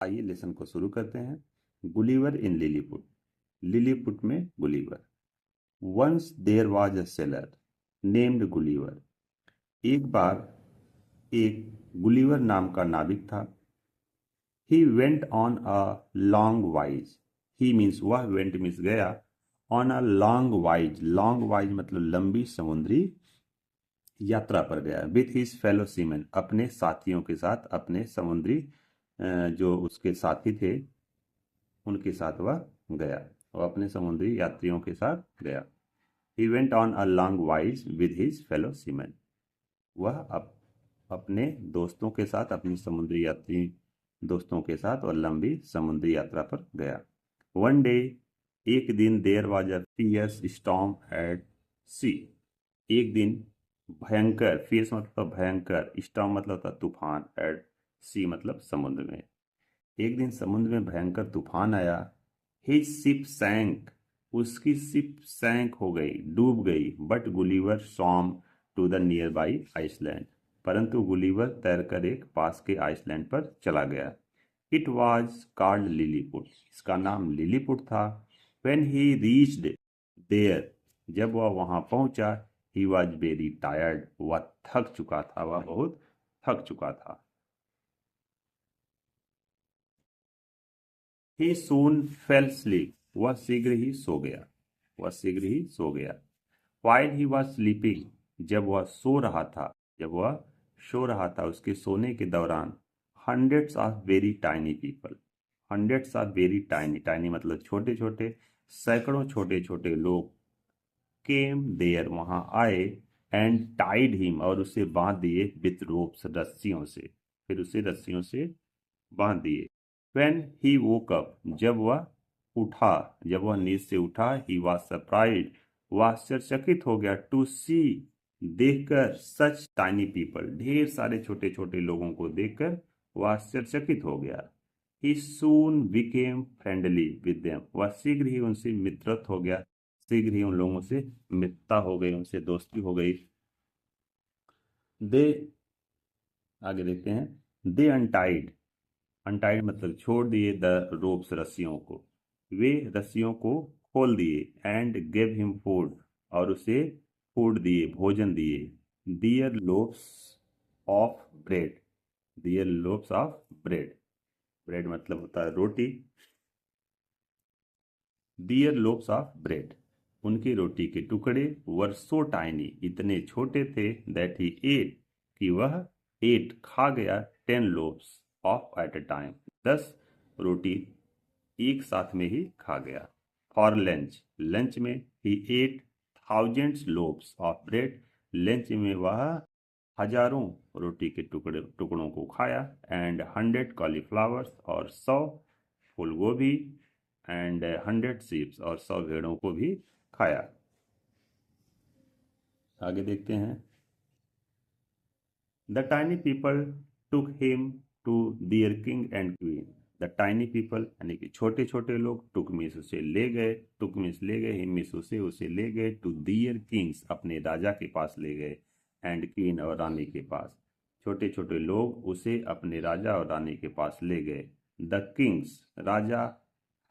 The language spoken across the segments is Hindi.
आइए लेसन को शुरू करते हैं। Gulliver in Lilliput. लिलीपुट में Gulliver. Once there was a sailor named Gulliver. एक बार एक गुलिवर नाम का नाविक था। He went on a long voyage. He means वह, वेंट मीन्स गया, on a long voyage. Long voyage मतलब लंबी समुद्री यात्रा पर गया। विथ हिज फेलो सीमैन, अपने साथियों के साथ, अपने समुद्री जो उसके साथी थे उनके साथ वह गया। वह अपने समुद्री यात्रियों के साथ गया। ही went on a long wise with his fellow seaman. वह अपने दोस्तों के साथ, अपनी समुद्री यात्री दोस्तों के साथ और लंबी समुद्री यात्रा पर गया। वन डे, एक दिन, there was a fierce storm at sea. एक दिन भयंकर, फियर्स मतलब भयंकर, स्टॉर्म मतलब होता तूफान, एट सी मतलब समुद्र में। एक दिन समुद्र में भयंकर तूफान आया। हिज शिप सैंक, उसकी शिप सैंक हो गई, डूब गई। But Gulliver swam to the nearby island, परंतु गुलिवर तैरकर एक पास के आइसलैंड पर चला गया। इट वॉज कॉल्ड लिलीपुट, इसका नाम लिलीपुट था। वेन ही रीच्ड देयर, जब वह वहां पहुंचा, ही वॉज वेरी टायर्ड, वह थक चुका था, वह बहुत थक चुका था। ही सून फेल स्लीप, वह शीघ्र ही सो गया, वह शीघ्र ही सो गया। वाइल ही वॉज स्लीपिंग, जब वह सो रहा था, जब वह सो रहा था, उसके सोने के दौरान, hundreds of very tiny people, hundreds of very tiny, tiny मतलब छोटे छोटे, सैकड़ों छोटे छोटे लोग, केम देयर वहां आए, एंड टाइड हिम और उसे बांध दिए, विथ रोप्स रस्सियों से, फिर उसे रस्सियों से बांध दिए। When he woke up, जब वह उठा, जब वह नींद से उठा, he was surprised, वह आश्चर्यचकित हो गया, टू सी, देखकर, सच टाइनी पीपल, ढेर सारे छोटे छोटे लोगों को देखकर वह आश्चर्यचकित हो गया। He soon became friendly with them, वह शीघ्र ही उनसे मित्रत हो गया, शीघ्र ही उन लोगों से मित्रता हो गई, उनसे दोस्ती हो गई। दे, आगे देखते हैं। दे अनटाइड, अनटाइड मतलब छोड़ दिए, द रोप्स रस्सियों को, वे रस्सियों को खोल दिए। एंड गिव हिम फूड, और उसे फूड दिए, भोजन दिए। Their loaves of bread, their loaves of bread, bread मतलब होता है रोटी। दियर लोब्स ऑफ ब्रेड, उनकी रोटी के टुकड़े, वर सो टाइनी, इतने छोटे थे, दैट ही एट, कि वह एट खा गया, 10 lobes of at a time, 10 रोटी एक साथ में ही खा गया। फॉर लंच, लंच में, he ate thousands loaves of bread, lunch में वह हजारों रोटी के टुकड़ों को खाया। एंड 100 कॉलीफ्लावर्स, और 100 फूलगोभी। एंड 100 sheep, और 100 भेड़ों को भी खाया। आगे देखते हैं। The tiny people took him to their king and queen. The tiny people यानी कि छोटे छोटे लोग, टुक मीन्स उसे ले गए, टुक मीन्स ले गए, हिम मीन्स उसे ले गए, टू दियर किंग्स अपने राजा के पास ले गए, एंड क्वीन और रानी के पास। छोटे छोटे लोग उसे अपने राजा और रानी के पास ले गए। The Kings, Raja,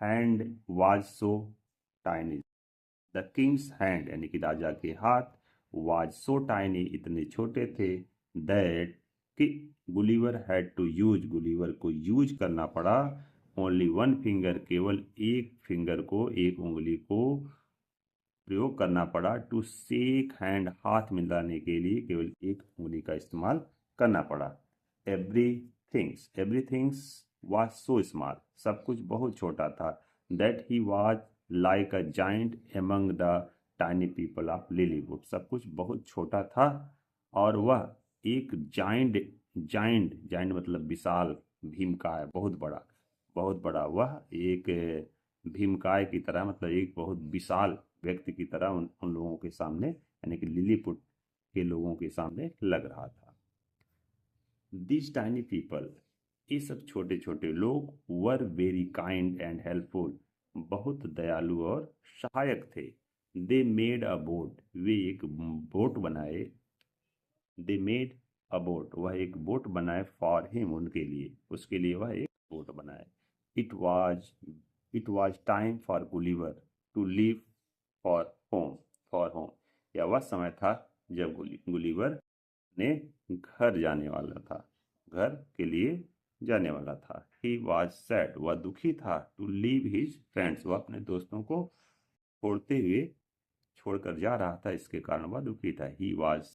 hand was so tiny, the Kings hand यानी कि राजा के हाथ, वाज सो टाइनी इतने छोटे थे, दैट कि Gulliver had to use, Gulliver को यूज करना पड़ा, ओनली वन फिंगर, केवल एक फिंगर को, एक उंगली को प्रयोग करना पड़ा, टू शेक हैंड, हाथ मिलाने के लिए केवल एक उंगली का इस्तेमाल करना पड़ा। Everythings, everythings was so small, सब कुछ बहुत छोटा था, that he was like a giant among the tiny people of Lilliput, सब कुछ बहुत छोटा था और वह एक जाइंट, जाइंट, जाइंट मतलब विशाल, भीमकाय, बहुत बड़ा, बहुत बड़ा, वह एक भीमकाय की तरह मतलब एक बहुत विशाल व्यक्ति की तरह उन लोगों के सामने यानी कि लिलीपुट के लोगों के सामने लग रहा था। दिस टाइनी पीपल, ये सब छोटे छोटे लोग, were very kind and helpful, बहुत दयालु और सहायक थे। दे मेड अ बोट, वे एक बोट बनाए। दे मेड अ बोट, वह एक बोट बनाए, फॉर हिम, उनके लिए, उसके लिए वह एक बोट बनाए। It was time for Gulliver to leave for home. यह वह समय था जब गुलिवर ने घर जाने वाला था, घर के लिए जाने वाला था। ही वॉज सैड, वह दुखी था। टू लीव हिज फ्रेंड्स, वह अपने दोस्तों को छोड़कर जा रहा था, इसके कारण वह दुखी था। He was